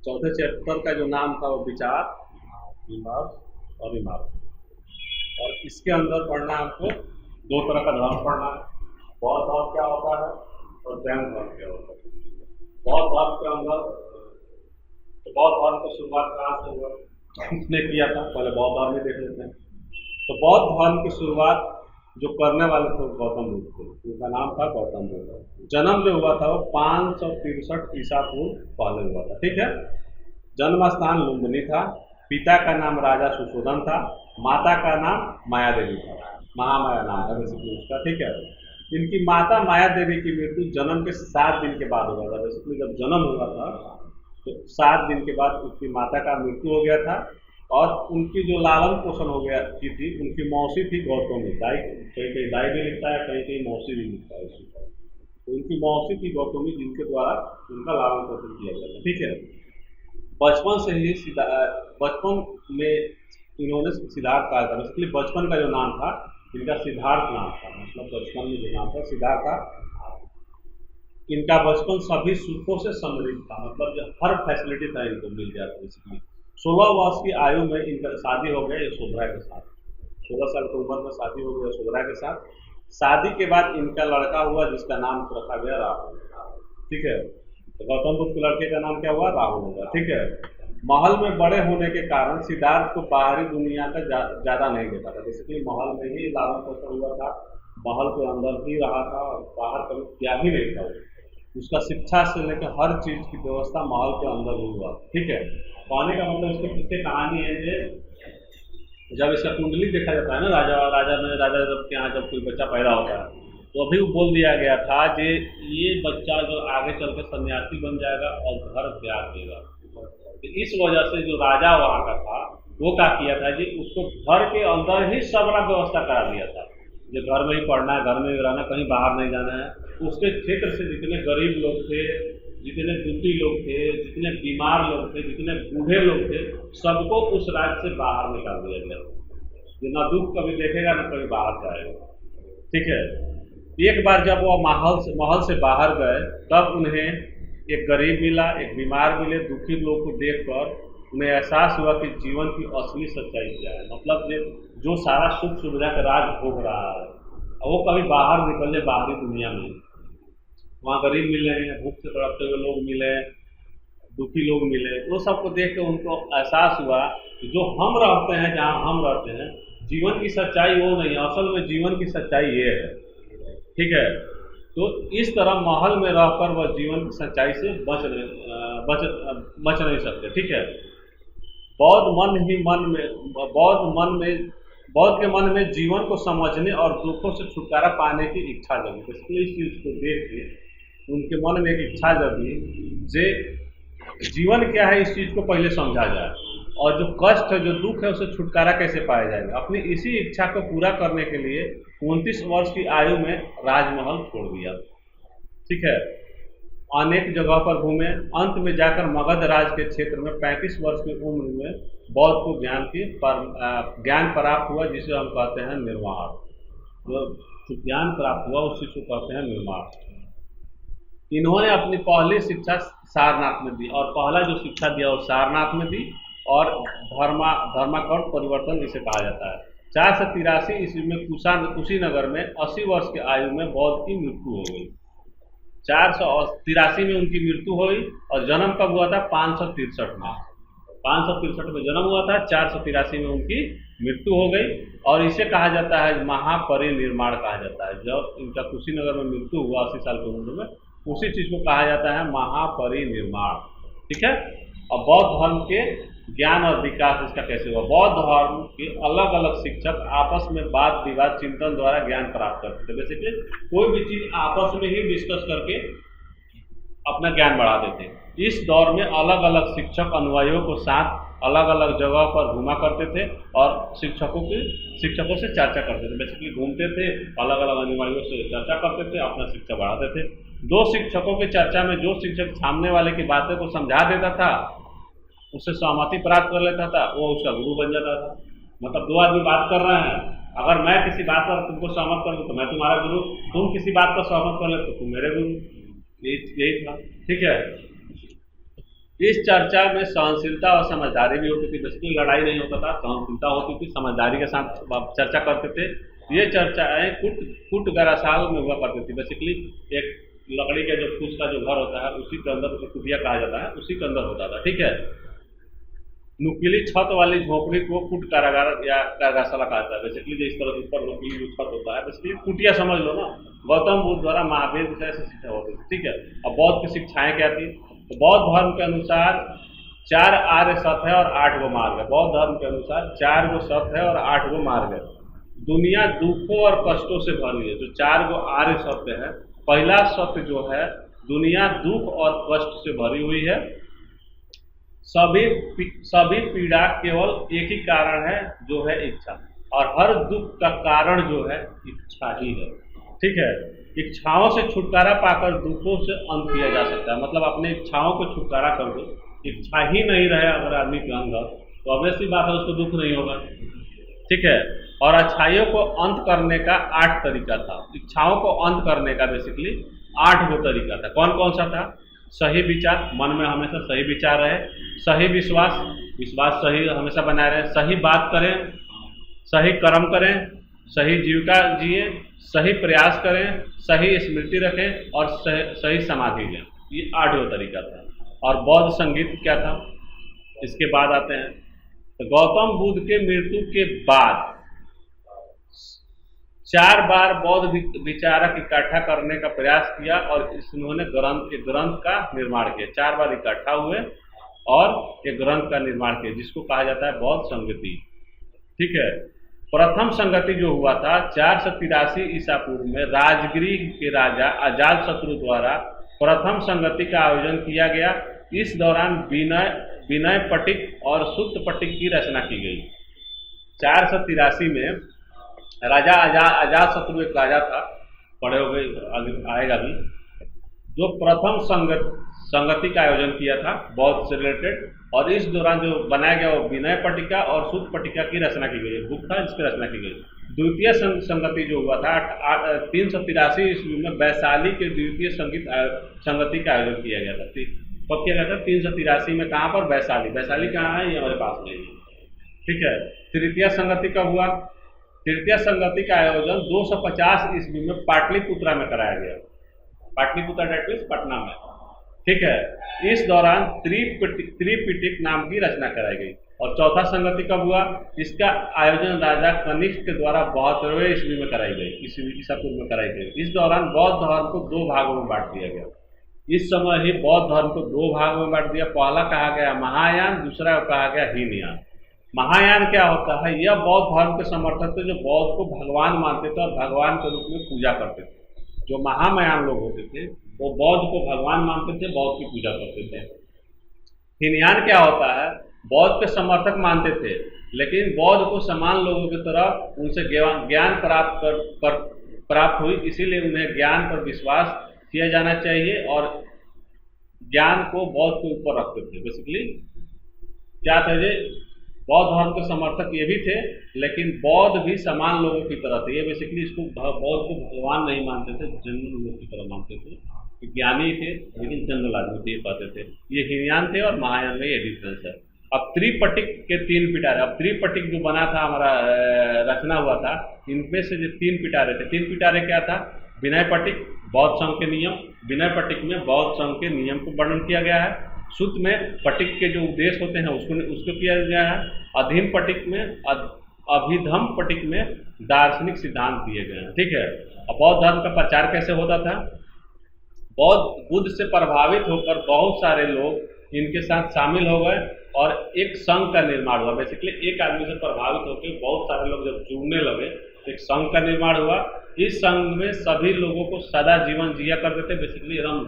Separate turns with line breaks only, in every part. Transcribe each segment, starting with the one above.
चौथे चैप्टर का जो नाम था वो विचार, विमर्श और इमारत। और इसके अंदर पढ़ना है हमको दो तरह का धर्म पढ़ना है। बौद्ध धर्म क्या होता है और जैन धर्म क्या होता है। बौद्ध धर्म के अंदर तो बौद्ध धर्म की शुरुआत कहाँ से हुआ, किसने किया था, पहले बौद्ध धर्म ही देख लेते हैं। तो बौद्ध धर्म की शुरुआत जो करने वाले थे गौतम बुद्ध थे, उनका नाम था गौतम बुद्ध। जन्म जो हुआ था वो 563 ईसा पूर्व पहले हुआ था, ठीक है। जन्म स्थान लुम्बिनी था। पिता का नाम राजा सुशोधन था। माता का नाम माया देवी था, महामाया नाम था बेसिकली उसका, ठीक है। इनकी माता माया देवी की मृत्यु जन्म के 7 दिन के बाद हुआ था। बेसिकली जब जन्म हुआ था तो 7 दिन के बाद उसकी माता का मृत्यु हो गया था। और उनकी जो लालन पोषण हो गया की थी, उनकी मौसी थी गौतमी। दाई कहीं कहीं दाई भी लिखता है, कहीं कहीं मौसी भी लिखता है उसी पर। तो उनकी मौसी थी गौतमी, जिनके द्वारा उनका लालन पोषण किया गया था, ठीक है। बचपन से ही बचपन में इन्होंने सिद्धार्थ कहा था। बेसिकली बचपन का जो नाम था इनका सिद्धार्थ नाम था, मतलब बचपन में जो नाम था सिद्धार्थ था। इनका बचपन सभी सुखों से समृद्ध था, मतलब जो हर फैसिलिटी था इनको मिल जाता। बेसिकली 16 वर्ष की आयु में इनका शादी हो गया यशोधरा के साथ। 16 साल की उम्र में शादी हो गई यशोधरा के साथ। शादी के बाद इनका लड़का हुआ जिसका नाम रखा गया राहुल, ठीक है। तो गौतम बुद्ध के लड़के का नाम क्या हुआ, राहुल होगा, ठीक है। महल में बड़े होने के कारण सिद्धार्थ को बाहरी दुनिया का ज्यादा नहीं देखा था। बेसिकली महल में ही लालन पोषण हुआ था, महल के अंदर ही रहा था, और बाहर कभी क्या भी नहीं था। उसका शिक्षा से लेकर हर चीज की व्यवस्था महल के अंदर ही हुआ, ठीक है। पाने का मतलब इसके पीछे कहानी है कि जब इसका कुंडली देखा जाता है ना, राजा जब के यहाँ जब कोई बच्चा पैदा होता है तो अभी वो बोल दिया गया था कि ये बच्चा जो आगे चल के सन्यासी बन जाएगा और घर त्याग देगा। तो इस वजह से जो राजा वहाँ का था वो क्या किया था कि उसको घर के अंदर ही सबरा व्यवस्था करा दिया था। जो घर में ही पढ़ना है, घर में ही रहना, कहीं बाहर नहीं जाना है। उसके क्षेत्र से जितने गरीब लोग थे, जितने दुखी लोग थे, जितने बीमार लोग थे, जितने बूढ़े लोग थे, सबको उस राज्य से बाहर निकाल दिया गया। जो ना दुख कभी देखेगा ना कभी बाहर जाएगा, ठीक है। एक बार जब वो महल से बाहर गए तब उन्हें एक गरीब मिला, एक बीमार मिले। दुखी लोग को देखकर उन्हें एहसास हुआ कि जीवन की असली सच्चाई क्या है। मतलब जो सारा सुख सुविधा का राज भोग रहा है वो कभी बाहर निकल जाए बाहरी दुनिया में। वहाँ गरीब मिले, भूख से तड़पते हुए लोग मिले, दुखी लोग मिले, वो सबको देख कर उनको एहसास हुआ कि जो हम रहते हैं, जहाँ हम रहते हैं, जीवन की सच्चाई वो नहीं है। असल में जीवन की सच्चाई ये है, ठीक है। तो इस तरह महल में रहकर वह जीवन की सच्चाई से बच नहीं सकते, ठीक है। बौद्ध के मन में जीवन को समझने और दुखों से छुटकारा पाने की इच्छा जगी। इसलिए इस चीज को देख के उनके मन में एक इच्छा जगी जे जीवन क्या है, इस चीज को पहले समझा जाए, और जो कष्ट है, जो दुख है, उससे छुटकारा कैसे पाया जाएगा। अपनी इसी इच्छा को पूरा करने के लिए 29 वर्ष की आयु में राजमहल छोड़ दिया, ठीक है। अनेक जगह पर घूमे। अंत में जाकर मगध राज के क्षेत्र में 35 वर्ष की उम्र में बौद्ध को ज्ञान प्राप्त हुआ, जिसे हम कहते हैं निर्वाण। जो ज्ञान प्राप्त हुआ उस चीज को कहते हैं निर्वाण। इन्होंने अपनी पहली शिक्षा सारनाथ में दी, और पहला जो शिक्षा दिया वो सारनाथ में दी, और धर्माकर्म परिवर्तन इसे कहा जाता है। 483 ईस्वी में कुशीनगर में 80 वर्ष की आयु में बौद्ध की मृत्यु हो गई। 483 में उनकी मृत्यु हुई, और जन्म कब हुआ था, 563 में। 563 में जन्म हुआ था, 483 में उनकी मृत्यु हो गई। और इसे कहा जाता है महापरिनिर्माण कहा जाता है। जब इनका कुशीनगर में मृत्यु हुआ 80 साल की उम्र में, उसी चीज को कहा जाता है महापरिनिर्माण, ठीक है। और बौद्ध धर्म के ज्ञान और विकास इसका कैसे हुआ। बौद्ध धर्म के अलग अलग शिक्षक आपस में वाद विवाद चिंतन द्वारा ज्ञान प्राप्त करते थे। बेसिकली कोई भी चीज आपस में ही डिस्कस करके अपना ज्ञान बढ़ा देते। इस दौर में अलग अलग शिक्षक अनुयायियों को साथ अलग अलग जगह पर घुमा करते थे और शिक्षकों से चर्चा करते थे। बेसिकली घूमते थे, अलग अलग अनुयायियों से चर्चा करते थे, अपना शिक्षा बढ़ाते थे। दो शिक्षकों की चर्चा में जो शिक्षक सामने वाले की बातें को समझा देता था, उससे सहमति प्राप्त कर लेता था, वो उसका गुरु बन जाता था। मतलब दो आदमी बात कर रहे हैं, अगर मैं किसी बात पर तुमको सहमत कर दूँ तो मैं तुम्हारा गुरु, तुम किसी बात पर सहमत कर ले तो तुम मेरे गुरु। यही था, ठीक है। इस चर्चा में सहनशीलता और समझदारी भी होती थी। बेसिकली लड़ाई नहीं होता था, सहनशीलता होती थी, समझदारी के साथ चर्चा करते थे। ये चर्चाएं कुट गरासाल में हुआ करती थी। बेसिकली एक लकड़ी के जो फूस का जो घर होता है उसी के अंदर, उसे कुटिया कहा जाता है, उसी के अंदर होता था। ठीक है। नुकीली छत वाली झोपड़ी को कुट कारागार या कारागारशाला कहा जाता है। बेसिकली जो इस तरह ऊपर नुकीली जो छत होता है, बेसिकली कुटिया समझ लो ना। गौतम बुद्ध द्वारा महावीर विषय से शिक्षा होती थी। ठीक है। अब बौद्ध की शिक्षाएं क्या थी? तो बौद्ध धर्म के अनुसार 4 आर्य सत्य है और 8 गो मार्ग है। बौद्ध धर्म के अनुसार 4 गो सत्य है और 8 गो मार्ग है। दुनिया दुखों और कष्टों से भरी है। जो 4 गो आर्य सत्य है, पहला सत्य जो है, दुनिया दुख और कष्ट से भरी हुई है। सभी पीड़ा केवल एक ही कारण है, जो है इच्छा, और हर दुख का कारण जो है इच्छा ही है। ठीक है। इच्छाओं से छुटकारा पाकर दुखों से अंत किया जा सकता है। मतलब अपने इच्छाओं को छुटकारा कर दो, इच्छा ही नहीं रहे अगर आदमी के अंदर, तो ऑब्वियसली बात है उसको दुख नहीं होगा। ठीक है। और अच्छाइयों को अंत करने का 8 तरीका था। इच्छाओं को अंत करने का बेसिकली 8 गो तरीका था। कौन कौन सा था? सही विचार, मन में हमेशा सही विचार रहे। सही विश्वास, विश्वास सही हमेशा बनाए रहे। सही बात करें, सही कर्म करें, सही जीविका जिए, सही प्रयास करें, सही स्मृति रखें और सही समाधि लें। ये 8 गो तरीका था। और बौद्ध संगीत क्या था, इसके बाद आते हैं। तो गौतम बुद्ध के मृत्यु के बाद 4 बार बौद्ध विचारक इकट्ठा करने का प्रयास किया और इन्होंने ग्रंथ का निर्माण किया। 4 बार इकट्ठा हुए और एक ग्रंथ का निर्माण किया, जिसको कहा जाता है बौद्ध संगति। ठीक है। प्रथम संगति जो हुआ था 483 ईसा पूर्व में राजगिरी के राजा अजातशत्रु द्वारा प्रथम संगति का आयोजन किया गया। इस दौरान विनय पटिक और सुत्त पटिक की रचना की गई। 483 में राजा अजातशत्रु एक राजा था, पढ़े हो गए, आएगा भी, जो प्रथम संगति का आयोजन किया था बौद्ध से रिलेटेड। और इस दौरान जो बनाया गया वो विनय पटिका और सुत्त पटिका की रचना की गई। बुक था जिसकी रचना की गई। द्वितीय संगति जो हुआ था 383 ईस्वी में वैशाली के द्वितीय संगति का आयोजन किया गया था। कब किया गया था? 383 में। कहाँ पर? वैशाली। वैशाली कहाँ है? ये हमारे पास में है। ठीक है। तृतीय संगति कब हुआ? तृतीय संगति का आयोजन 250 ईस्वी में पाटलिपुत्रा में कराया गया। पाटलिपुत्रा डेट मीन्स पटना में। ठीक है। इस दौरान त्रिपिटक नाम की रचना कराई गई। और चौथा संगति कब हुआ? इसका आयोजन राजा कनिष्क के द्वारा 72वें ईस्वी में कराई गई, ईसा पूर्व में कराई गई। इस दौरान बौद्ध धर्म को 2 भागों में बांट दिया गया। इस समय ही बौद्ध धर्म को 2 भागों में बांट दिया। पहला कहा गया महायान, दूसरा कहा गया हीनयान। महायान क्या होता है? यह बौद्ध धर्म के समर्थक थे जो बौद्ध को भगवान मानते थे और भगवान के रूप में पूजा करते थे। जो महायान लोग होते थे वो बौद्ध को भगवान मानते थे, बौद्ध की पूजा करते थे। हीनयान क्या होता है? बौद्ध के समर्थक मानते थे, लेकिन बौद्ध को समान लोगों की तरह उनसे ज्ञान प्राप्त हुई, इसीलिए उन्हें ज्ञान पर विश्वास किया जाना चाहिए और ज्ञान को बौद्ध के ऊपर रखते थे। बेसिकली क्या था? ये बौद्ध धर्म के समर्थक ये भी थे, लेकिन बौद्ध भी समान लोगों की तरह थे। ये बेसिकली इसको बौद्ध को भगवान नहीं मानते थे, जनरल लोगों की तरह मानते थे। ज्ञानी थे लेकिन जनरल आदमी थे, ये कहते थे। ये हीनयान थे और महायान में ये डिफरेंस है। अब त्रिपिटक के 3 पिटारे। अब त्रिपिटक जो बना था हमारा, रचना हुआ था, इनमें से जो 3 पिटारे थे। 3 पिटारे क्या था? विनय पटिक, बौद्ध संघ के नियम। विनय पटिक में बौद्ध संघ के नियम को वर्णन किया गया है। सुत्त में पटिक के जो उद्देश्य होते हैं उसको किया गया है। अधीन पटिक में, अभिधम पटिक में दार्शनिक सिद्धांत दिए गए हैं। ठीक है। अब बौद्ध धर्म का प्रचार कैसे होता था? बौद्ध बुद्ध से प्रभावित होकर बहुत सारे लोग इनके साथ शामिल हो गए और एक संघ का निर्माण हुआ। बेसिकली एक आदमी से प्रभावित होकर बहुत सारे लोग जब जुड़ने लगे तो एक संघ का निर्माण हुआ। इस संघ में सभी लोगों को सादा जीवन जिया करते थे। बेसिकली एकदम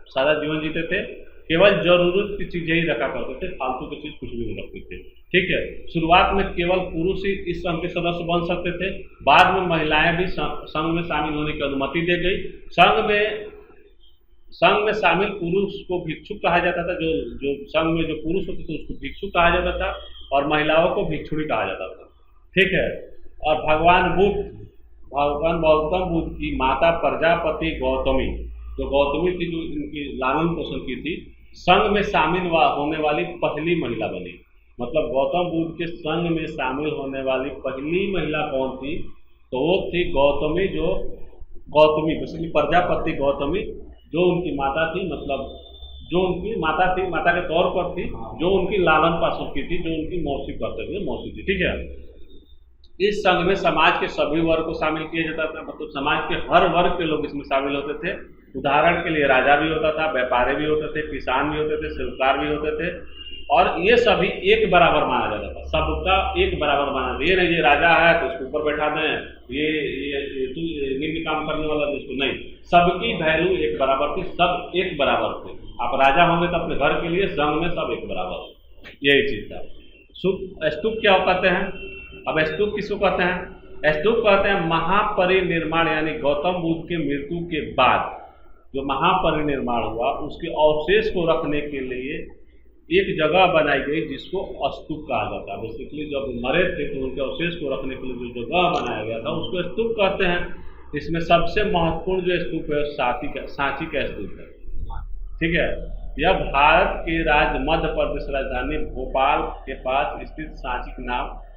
सादा जीवन जीते थे। केवल जरूरत की चीजें ही रखा करते थे, फालतू की चीज कुछ भी नहीं रखते थे। ठीक है। शुरुआत में केवल पुरुष ही इस संघ के सदस्य बन सकते थे। बाद में महिलाएं भी संघ में शामिल होने की अनुमति दी गई। संघ में शामिल पुरुष को भिक्षुक कहा जाता था। जो संघ में जो पुरुष होते थे उसको भिक्षुक कहा जाता था और महिलाओं को भिक्षुणी कहा जाता था। ठीक है। और भगवान गौतम बुद्ध की माता प्रजापति गौतमी, जो गौतमी थी, जो इनकी लालन पोषण की थी, संघ में शामिल होने वाली पहली महिला बनी। मतलब गौतम बुद्ध के संघ में शामिल होने वाली पहली महिला कौन थी? तो वो थी गौतमी, जो गौतमी बेसिकली प्रजापति गौतमी, जो उनकी माता थी, मतलब जो उनकी माता थी, माता के तौर पर थी, जो उनकी लालन पालन की थी, जो उनकी मौसी करते थे, मौसी थी। ठीक है। इस संघ में समाज के सभी वर्ग को शामिल किया जाता था, मतलब समाज के हर वर्ग के लोग इसमें शामिल होते थे। उदाहरण के लिए राजा भी होता था, व्यापारी भी होते थे, किसान भी होते थे, शिल्पकार भी होते थे, और ये सभी एक बराबर माना जाता था, सबका एक बराबर माना जाता। ये नहीं ये राजा है तो उसको ऊपर बैठा दें, ये निम्न काम करने वाला जिसको नहीं, सबकी वैल्यू एक बराबर थी, सब एक बराबर थे। आप राजा होंगे तो अपने घर के लिए, संघ में सब एक बराबर, यही चीज था। स्तूप क्या कहते हैं? अब स्तूप किसको कहते हैं? स्तूप कहते हैं महापरिनिर्माण, यानी गौतम बुद्ध के मृत्यु के बाद जो महापरिनिर्माण हुआ उसके अवशेष को रखने के लिए एक जगह बनाई गई जिसको स्तूप कहा जाता है। बेसिकली जब मरे थे तो उनके अवशेष को रखने के लिए जो जगह बनाया गया था उसको स्तूप कहते हैं। इसमें सबसे महत्वपूर्ण जो स्तूप है सांची का स्तूप है। ठीक है। यह भारत के राज्य मध्य प्रदेश राजधानी भोपाल के पास स्थित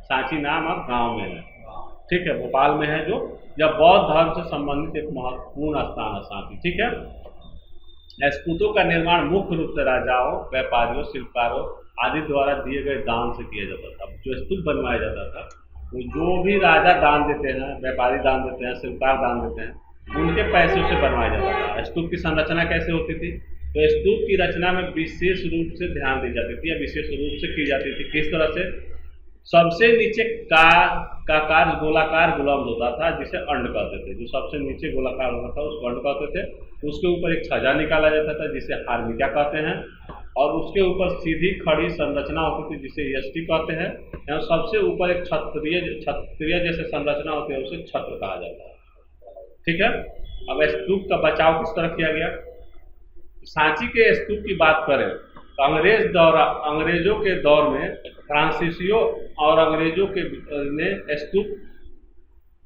सांची नामक गांव में है। ठीक है, भोपाल में है जो। यह बौद्ध धर्म से संबंधित एक महत्वपूर्ण स्थान है सांची। ठीक है। स्तूपों का निर्माण मुख्य रूप से राजाओं, व्यापारियों, शिल्पकारों आदि द्वारा दिए गए दान से किया जाता था। जो स्तूप बनवाया जाता था तो जो भी राजा दान देते हैं, व्यापारी दान देते हैं, शिल्पकार दान देते हैं, उनके पैसों से बनवाया जाता था। स्तूप की संरचना कैसे होती थी? तो स्तूप की रचना में विशेष रूप से ध्यान दी जाती थी या विशेष रूप से की जाती थी। किस तरह से? सबसे नीचे का गोलाकार गुलंब होता था जिसे अंड कहते थे। जो सबसे नीचे गोलाकार होता था उसको अंड कहते थे। उसके ऊपर एक छजा निकाला जाता था जिसे हार्मिका कहते हैं, और उसके ऊपर सीधी खड़ी संरचना होती थी जिसे यष्टि कहते हैं। और सबसे ऊपर एक क्षत्रिय जैसे संरचना होती है उसे छत्र कहा जाता है। ठीक है। अब स्तूप का बचाव किस तरह किया गया? सांची के स्तूप की बात करें तो अंग्रेजों के दौर में फ्रांसीसियों और अंग्रेजों के ने स्तूप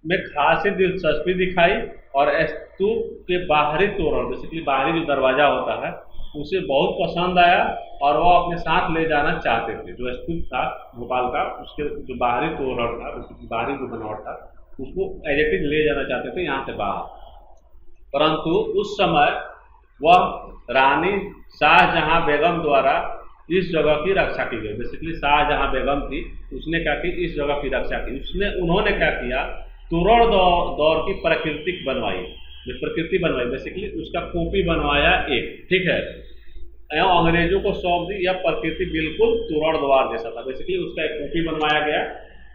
में खासी दिलचस्पी दिखाई और स्तूप के बाहरी तोरण, बेसिकली बाहरी जो दरवाजा होता है, उसे बहुत पसंद आया और वह अपने साथ ले जाना चाहते थे। जो स्तूप था भोपाल का, उसके जो बाहरी तोरण था, बाहरी जो बनावट था, उसको एज ले जाना चाहते थे यहाँ से बाहर। परंतु उस समय वह रानी शाहजहां बेगम द्वारा इस जगह की रक्षा की गई। बेसिकली शाहजहां बेगम थी, उसने क्या की? इस जगह की रक्षा की। उन्होंने क्या किया? तोरण दौर की प्रकृति बनवाई, बेसिकली उसका कॉपी बनवाया एक। ठीक है। अंग्रेजों को सौंप दी। यह प्रकृति बिल्कुल तोरण द्वार जैसा था। बेसिकली उसका एक कॉपी बनवाया गया।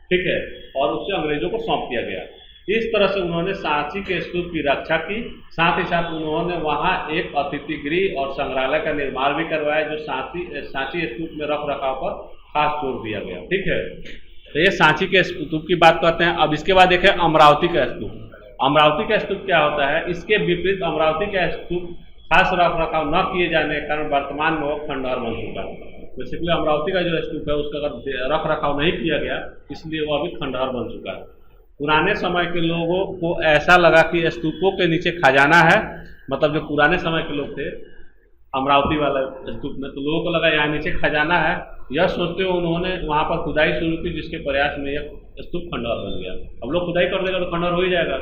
ठीक है। और उससे अंग्रेजों को सौंप दिया गया। इस तरह से उन्होंने सांची के स्तूप की रक्षा की। साथ ही साथ उन्होंने वहां एक अतिथि गृह और संग्रहालय का निर्माण भी करवाया, जो सांची स्तूप में रख रखाव पर खास जोर दिया गया। ठीक है। तो ये सांची के स्तूप की बात करते हैं। अब इसके बाद देखें अमरावती का स्तूप। अमरावती का स्तूप क्या होता है? इसके विपरीत अमरावती का स्तूप खास रख रखाव न किए जाने के कारण वर्तमान में वो खंडहर बन चुका है। बेसिकली अमरावती का जो स्तूप है उसका अगर रख रखाव नहीं किया गया, इसलिए वो अभी खंडहर बन चुका है। पुराने समय के लोगों को ऐसा लगा कि स्तूपों के नीचे खजाना है, मतलब जो पुराने समय के लोग थे अमरावती वाला स्तूप में, तो लोगों को लगा यहाँ नीचे खजाना है। यह सोचते हुए उन्होंने वहाँ पर खुदाई शुरू की, जिसके प्रयास में यह स्तूप खंडहर बन गया। अब लोग खुदाई कर देगा तो खंडहर हो ही जाएगा,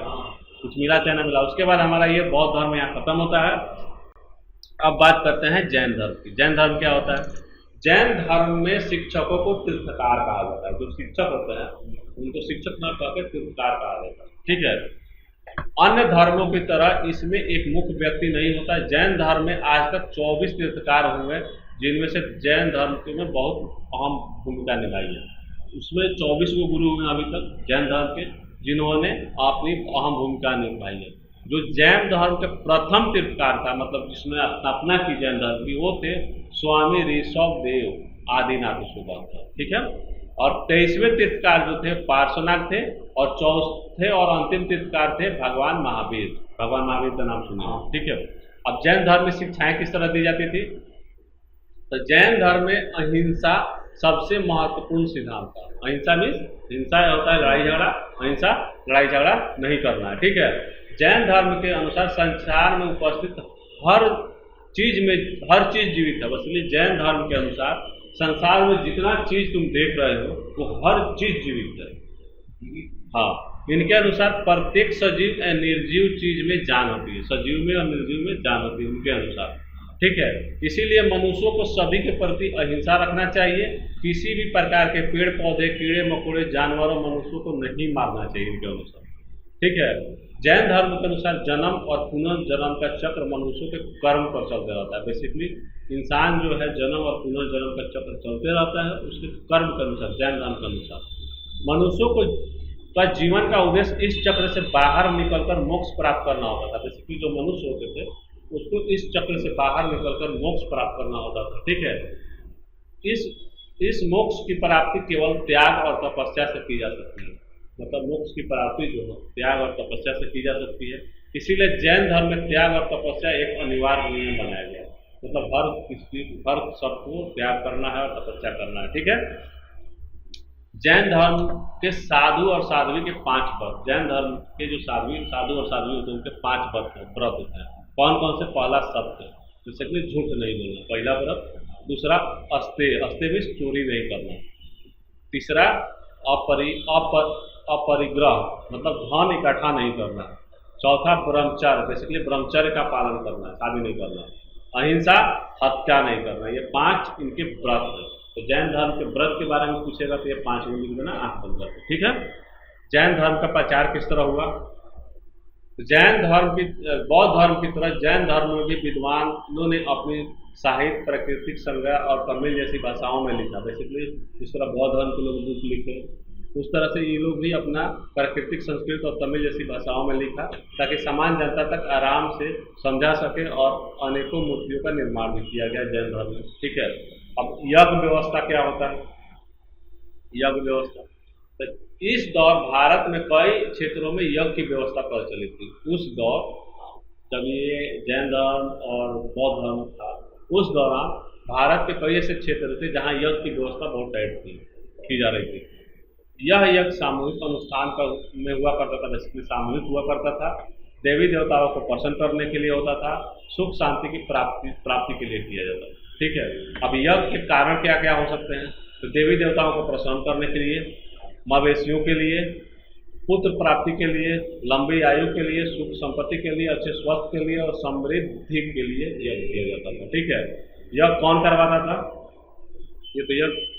कुछ मिला चाहे ना मिला। उसके बाद हमारा ये बौद्ध धर्म यहाँ खत्म होता है। अब बात करते हैं जैन धर्म की। जैन धर्म क्या होता है? जैन धर्म में शिक्षकों को तीर्थकार कहा जाता है। जो शिक्षक होते हैं उनको शिक्षक न कहकर तीर्थकार कहा जाता है। ठीक है। अन्य धर्मों की तरह इसमें एक मुख्य व्यक्ति नहीं होता है। जैन धर्म में आज तक 24 तीर्थकार हुए, जिनमें से जैन धर्म में बहुत अहम भूमिका निभाई है। उसमें 24 गो गुरु हुए अभी तक जैन धर्म के, जिन्होंने अपनी अहम भूमिका निभाई है। जो जैन धर्म के प्रथम तीर्थकार था, मतलब जिसने स्थापना की जैन धर्म की, वो थे स्वामी ऋषभ देव आदिनाथ सुगम। ठीक है। और 23वें तीर्थकार जो थे पार्श्वनाथ थे, और चौथे और अंतिम तीर्थकार थे भगवान महावीर। भगवान महावीर का नाम सुना। ठीक है। अब जैन धर्म में शिक्षाएं किस तरह दी जाती थी? तो जैन धर्म में अहिंसा सबसे महत्वपूर्ण सिद्धांत था। अहिंसा मीन्स हिंसा होता है लड़ाई झगड़ा, अहिंसा लड़ाई झगड़ा नहीं करना है। ठीक है। जैन धर्म के अनुसार संसार में उपस्थित हर चीज में हर चीज जीवित है। बस इसलिए जैन धर्म के अनुसार संसार में जितना चीज तुम देख रहे हो वो हर चीज जीवित है। हाँ, इनके अनुसार प्रत्येक सजीव या निर्जीव चीज में जान होती है, सजीव में और निर्जीव में जान होती है उनके अनुसार। ठीक है, इसीलिए मनुष्यों को सभी के प्रति अहिंसा रखना चाहिए। किसी भी प्रकार के पेड़ पौधे, कीड़े मकोड़े, जानवरों, मनुष्यों को नहीं मारना चाहिए इनके अनुसार। ठीक है, जैन धर्म के अनुसार जन्म और पुनर्जन्म का चक्र मनुष्यों के कर्म पर चलते रहता है। बेसिकली इंसान जो है जन्म और पुनर्जन्म का चक्र चलते रहता है उसके कर्म के अनुसार, जैन धर्म के अनुसार। मनुष्यों को का जीवन का उद्देश्य इस चक्र से बाहर निकलकर मोक्ष प्राप्त करना होता था। बेसिकली जो मनुष्य होते थे उसको इस चक्र से बाहर निकलकर मोक्ष प्राप्त करना होता था। ठीक है, इस मोक्ष की प्राप्ति केवल त्याग और तपस्या से की जा सकती है। मतलब मोक्ष की प्राप्ति जो है त्याग और तपस्या से की जा सकती है। इसीलिए जैन धर्म में त्याग और तपस्या एक अनिवार्य नियम बनाया गया है। मतलब हर सबको त्याग करना है और तपस्या करना है। ठीक है, जैन धर्म के साधु और साध्वी के 5 व्रत, जैन धर्म के जो साधु और साध्वी होते हैं उनके 5 व्रत होते हैं। कौन कौन से? पहला सत्य, जैसे कि झूठ नहीं बोलना, पहला व्रत। दूसरा अस्ते में चोरी नहीं करना। तीसरा अपरिग्रह, मतलब धन इकट्ठा नहीं करना। चौथा ब्रह्मचर्य, बेसिकली ब्रह्मचर्य का पालन करना, शादी नहीं करना। अहिंसा, हत्या नहीं करना। ये 5 इनके व्रत है। तो जैन धर्म के व्रत के बारे में पूछेगा तो ये 5 लिख देना, आंख बंद करके। ठीक है, जैन धर्म का प्रचार किस तरह हुआ? जैन धर्म की बौद्ध धर्म की तरह जैन धर्म में भी विद्वानों ने अपनी साहित्य, प्राकृतिक संग्रह और तमिल जैसी भाषाओं में लिखा। बेसिकली जिस तरह बौद्ध धर्म के लोग बुक लिखे उस तरह से ये लोग भी अपना प्राकृतिक, संस्कृत और तमिल जैसी भाषाओं में लिखा ताकि सामान्य जनता तक आराम से समझा सके। और अनेकों मूर्तियों का निर्माण भी किया गया जैन धर्म में। ठीक है, अब यज्ञ व्यवस्था क्या होता है? यज्ञ व्यवस्था, तो इस दौर भारत में कई क्षेत्रों में यज्ञ की व्यवस्था प्रचलित थी। उस दौर जब ये जैन धर्म और बौद्ध धर्म था उस दौरान भारत के कई ऐसे क्षेत्र थे जहाँ यज्ञ की व्यवस्था बहुत टाइट थी, की जा रही थी। यह यज्ञ सामूहिक अनुष्ठान में हुआ करता था। बेसिकली सामूहिक हुआ करता था, देवी देवताओं को प्रसन्न करने के लिए होता था, सुख शांति की प्राप्ति के लिए किया जाता था। ठीक है, अब यज्ञ के कारण क्या क्या हो सकते हैं? तो देवी देवताओं को प्रसन्न करने के लिए, मवेशियों के लिए, पुत्र प्राप्ति के लिए, लंबी आयु के लिए, सुख संपत्ति के लिए, अच्छे स्वास्थ्य के लिए और समृद्धि के लिए यज्ञ किया जाता था। ठीक है, यज्ञ कौन करवाता था? ये तो यज्ञ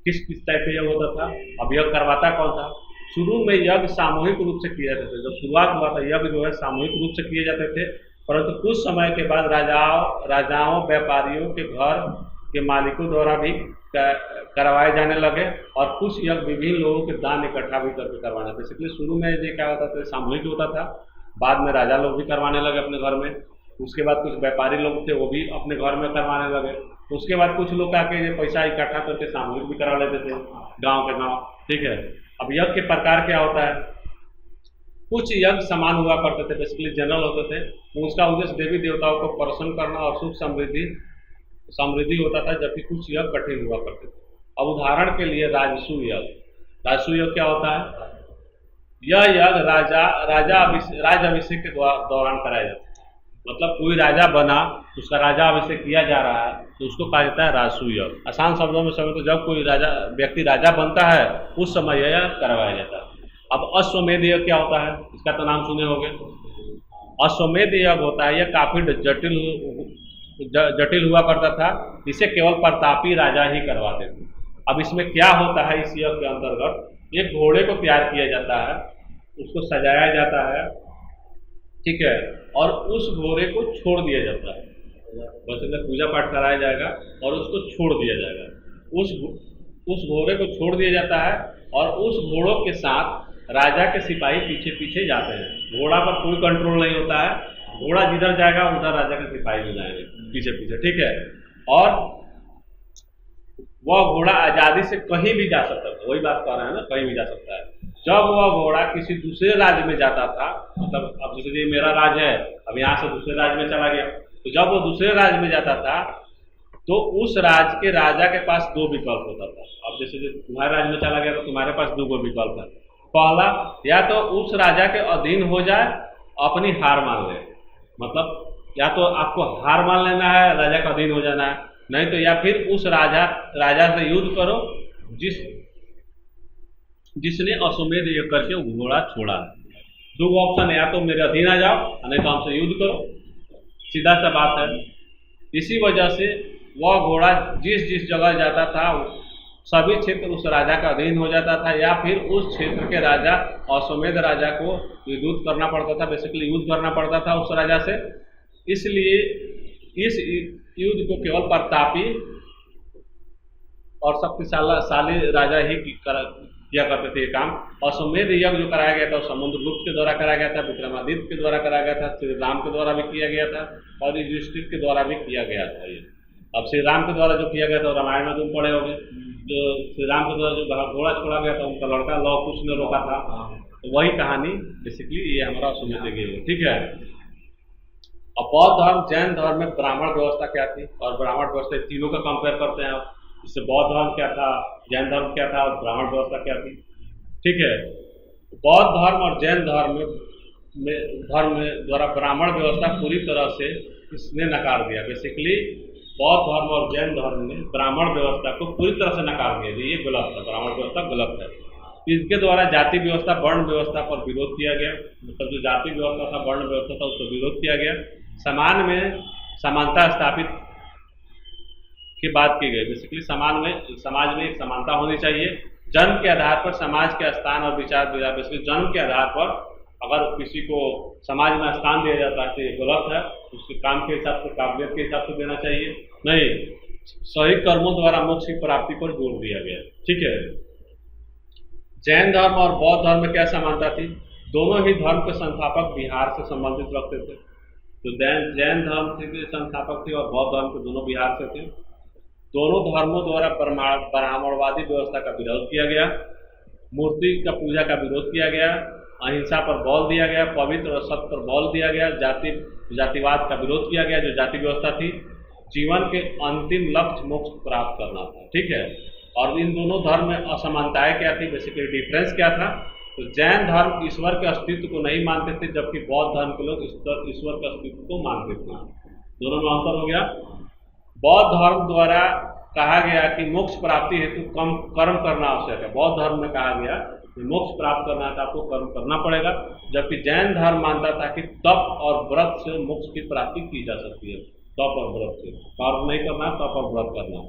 किस टाइप का यज्ञ होता था? अब यज्ञ करवाता कौन था? शुरू में यज्ञ सामूहिक रूप से किए जाते थे। जब शुरुआत हुआ था यज्ञ जो है सामूहिक रूप से किए जाते थे, परंतु कुछ समय के बाद राजाओं, व्यापारियों के घर के मालिकों द्वारा भी करवाए जाने लगे और कुछ यज्ञ विभिन्न लोगों के दान इकट्ठा भी करके करवाना। बेसिकली शुरू में ये क्या होता था, सामूहिक होता था, बाद में राजा लोग भी करवाने लगे अपने घर में। उसके बाद कुछ व्यापारी लोग थे वो भी अपने घर में करवाने लगे। उसके बाद कुछ लोग आके ये पैसा इकट्ठा करके सामूहिक भी करा लेते थे गाँव के गाँव। ठीक है, अब यज्ञ के प्रकार क्या होता है? कुछ यज्ञ समान हुआ करते थे, बेसिकली जनरल होते थे। उसका उद्देश्य देवी देवताओं को प्रसन्न करना और सुख समृद्धि होता था, जबकि कुछ यज्ञ कठिन हुआ करते थे। अब उदाहरण के लिए राजसूय यज्ञ। राजसूय यज्ञ क्या होता है? यह यज्ञ राज अभिषेक के दौरान कराया जाता है। मतलब कोई राजा बना, उसका राजा अभिषेक किया जा रहा है तो उसको कहा जाता है राजसूय यज्ञ। आसान शब्दों में समझो तो जब कोई व्यक्ति राजा बनता है उस समय यह करवाया जाता है। अब अश्वमेध यज्ञ क्या होता है? इसका तो नाम सुने होंगे। अश्वमेध यज्ञ होता है, यह काफी जटिल हुआ करता था। इसे केवल प्रतापी राजा ही करवाते थे। अब इसमें क्या होता है? इस यज्ञ के अंतर्गत एक घोड़े को तैयार किया जाता है, उसको सजाया जाता है, ठीक है, और उस घोड़े को छोड़ दिया जाता है। बस पूजा पाठ कराया जाएगा और उसको छोड़ दिया जाएगा। उस घोड़े को छोड़ दिया जाता है और उस घोड़ों के साथ राजा के सिपाही पीछे पीछे जाते हैं। घोड़ा पर कोई कंट्रोल नहीं होता है, घोड़ा जिधर जाएगा उधर राजा के सिपाही भी जाएंगे पीछे पीछे। ठीक है, और वह घोड़ा आज़ादी से कहीं भी जा सकता था। वही बात कर रहे हैं ना, कहीं भी जा सकता है। जब वह घोड़ा किसी दूसरे राज्य में जाता था, मतलब अब जैसे ये मेरा राज्य है, अब यहाँ से दूसरे राज्य में चला गया, तो जब वो दूसरे राज्य में जाता था तो उस राज्य के राजा के पास 2 विकल्प होता था। अब जैसे तुम्हारे राज्य में चला गया तो तुम्हारे पास 2 विकल्प है। पहला, या तो उस राजा के अधीन हो जाए, अपनी हार मान ले, मतलब या तो आपको हार मान लेना है, राजा का अधीन हो जाना है, नहीं तो या फिर उस राजा से युद्ध करो जिसने अश्वमेध यज्ञ करके घोड़ा छोड़ा। दो ऑप्शन है, या तो मेरे अधीन आ जाओ नहीं तो हमसे युद्ध करो, सीधा सा बात है। इसी वजह से वह घोड़ा जिस जिस जगह जाता था सभी क्षेत्र उस राजा का अधीन हो जाता था, या फिर उस क्षेत्र के राजा अश्वमेध राजा को युद्ध करना पड़ता था, बेसिकली युद्ध करना पड़ता था उस राजा से। इसलिए इस युद्ध को केवल प्रतापी और शक्तिशाली राजा ही किया करते थे ये काम। अश्वमेध यज्ञ जो कराया गया था वो समुद्रगुप्त के द्वारा कराया गया था, विक्रमादित्य के द्वारा कराया गया था, श्री राम के द्वारा भी किया गया था और युधिष्ठिर के द्वारा भी किया गया था ये। अब श्री राम के द्वारा जो किया गया था रामायण में तुम पढ़े होंगे, जो श्री राम के द्वारा जो घोड़ा छोड़ा गया था उनका लड़का लव कुश ने रोका था, तो वही कहानी बेसिकली ये हमारा अश्वमेध यज्ञ है, ठीक है। अब बौद्ध धर्म जैन धर्म में ब्राह्मण व्यवस्था क्या थी और ब्राह्मण व्यवस्था तीनों का कंपेयर करते हैं आप, इससे बौद्ध धर्म क्या था, जैन धर्म क्या था और ब्राह्मण व्यवस्था क्या थी, ठीक है। बौद्ध धर्म और जैन धर्म में द्वारा ब्राह्मण व्यवस्था पूरी तरह से इसने नकार दिया। बेसिकली बौद्ध धर्म और जैन धर्म ने ब्राह्मण व्यवस्था को पूरी तरह से नकार दिया, ये गलत है, ब्राह्मण व्यवस्था गलत है। इसके द्वारा जाति व्यवस्था वर्ण व्यवस्था पर विरोध किया गया, मतलब जो जाति व्यवस्था था वर्ण व्यवस्था था उस पर विरोध किया गया। समाज में समानता स्थापित की बात की गई, बेसिकली समाज में एक समानता होनी चाहिए। जन्म के आधार पर समाज के स्थान और विचार दिया, बेसिकली जन्म के आधार पर अगर किसी को समाज में स्थान दिया जाता है तो ये गलत है, उसके काम के हिसाब से काबिलियत के हिसाब से देना चाहिए, नहीं सही कर्मों द्वारा मोक्ष की प्राप्ति पर जोर दिया गया, ठीक है। जैन धर्म और बौद्ध धर्म में क्या समानता थी, दोनों ही धर्म के संस्थापक बिहार से संबंधित रखते थे, तो जैन धर्म के संस्थापक थे और बौद्ध धर्म के दोनों बिहार से थे। दोनों धर्मों द्वारा ब्राह्मणवादी व्यवस्था का विरोध किया गया, मूर्ति का पूजा का विरोध किया गया, अहिंसा पर बल दिया गया, पवित्र और सत्य पर बल दिया गया, जातिवाद का विरोध किया गया जो जाति व्यवस्था थी। जीवन के अंतिम लक्ष्य मोक्ष प्राप्त करना था, ठीक है। और इन दोनों धर्म में असमानताएं क्या थी, बेसिकली डिफरेंस क्या था, तो जैन धर्म ईश्वर के अस्तित्व को नहीं मानते थे जबकि बौद्ध धर्म के लोग ईश्वर के अस्तित्व को मानते थे, दोनों में अंतर हो गया। बौद्ध धर्म द्वारा कहा गया कि मोक्ष प्राप्ति हेतु कर्म करना आवश्यक है, बौद्ध धर्म में कहा गया कि मोक्ष प्राप्त करना है तो आपको कर्म करना पड़ेगा, जबकि जैन धर्म मानता था कि तप और व्रत से मोक्ष की प्राप्ति की जा सकती है, तप और व्रत से, कर्म नहीं करना तप और व्रत करना।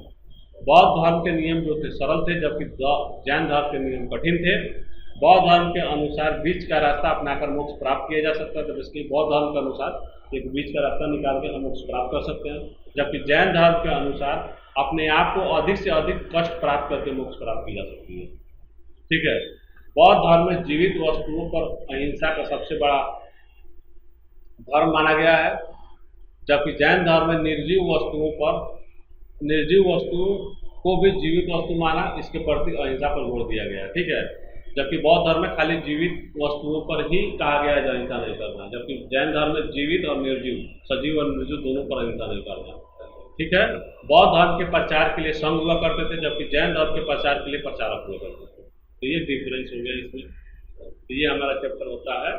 बौद्ध धर्म के नियम जो थे सरल थे जबकि जैन धर्म के नियम कठिन थे। बौद्ध धर्म के अनुसार बीच का रास्ता अपनाकर मोक्ष प्राप्त किया जा सकता है, तो इसलिए बौद्ध धर्म के अनुसार एक बीच का रास्ता निकाल के हम मोक्ष प्राप्त कर सकते हैं, जबकि जैन धर्म के अनुसार अपने आप को अधिक से अधिक कष्ट प्राप्त करके मोक्ष प्राप्त की जा सकती है, ठीक है। बौद्ध धर्म में जीवित वस्तुओं पर अहिंसा का सबसे बड़ा धर्म माना गया है, जबकि जैन धर्म में निर्जीव वस्तुओं को भी जीवित वस्तु माना, इसके प्रति अहिंसा पर जोर दिया गया है, ठीक है। जबकि बौद्ध धर्म में खाली जीवित वस्तुओं पर ही कहा गया है अहिंसा नहीं करना, जबकि जैन धर्म में जीवित और निर्जीव, सजीव और निर्जीव दोनों पर अहिंसा नहीं करना, ठीक है। बौद्ध धर्म के प्रचार के लिए संघ हुआ करते थे जबकि जैन धर्म के प्रचार के लिए प्रचारक हुआ करते थे, तो ये डिफरेंस हो गया इसमें। तो ये हमारा चैप्टर होता है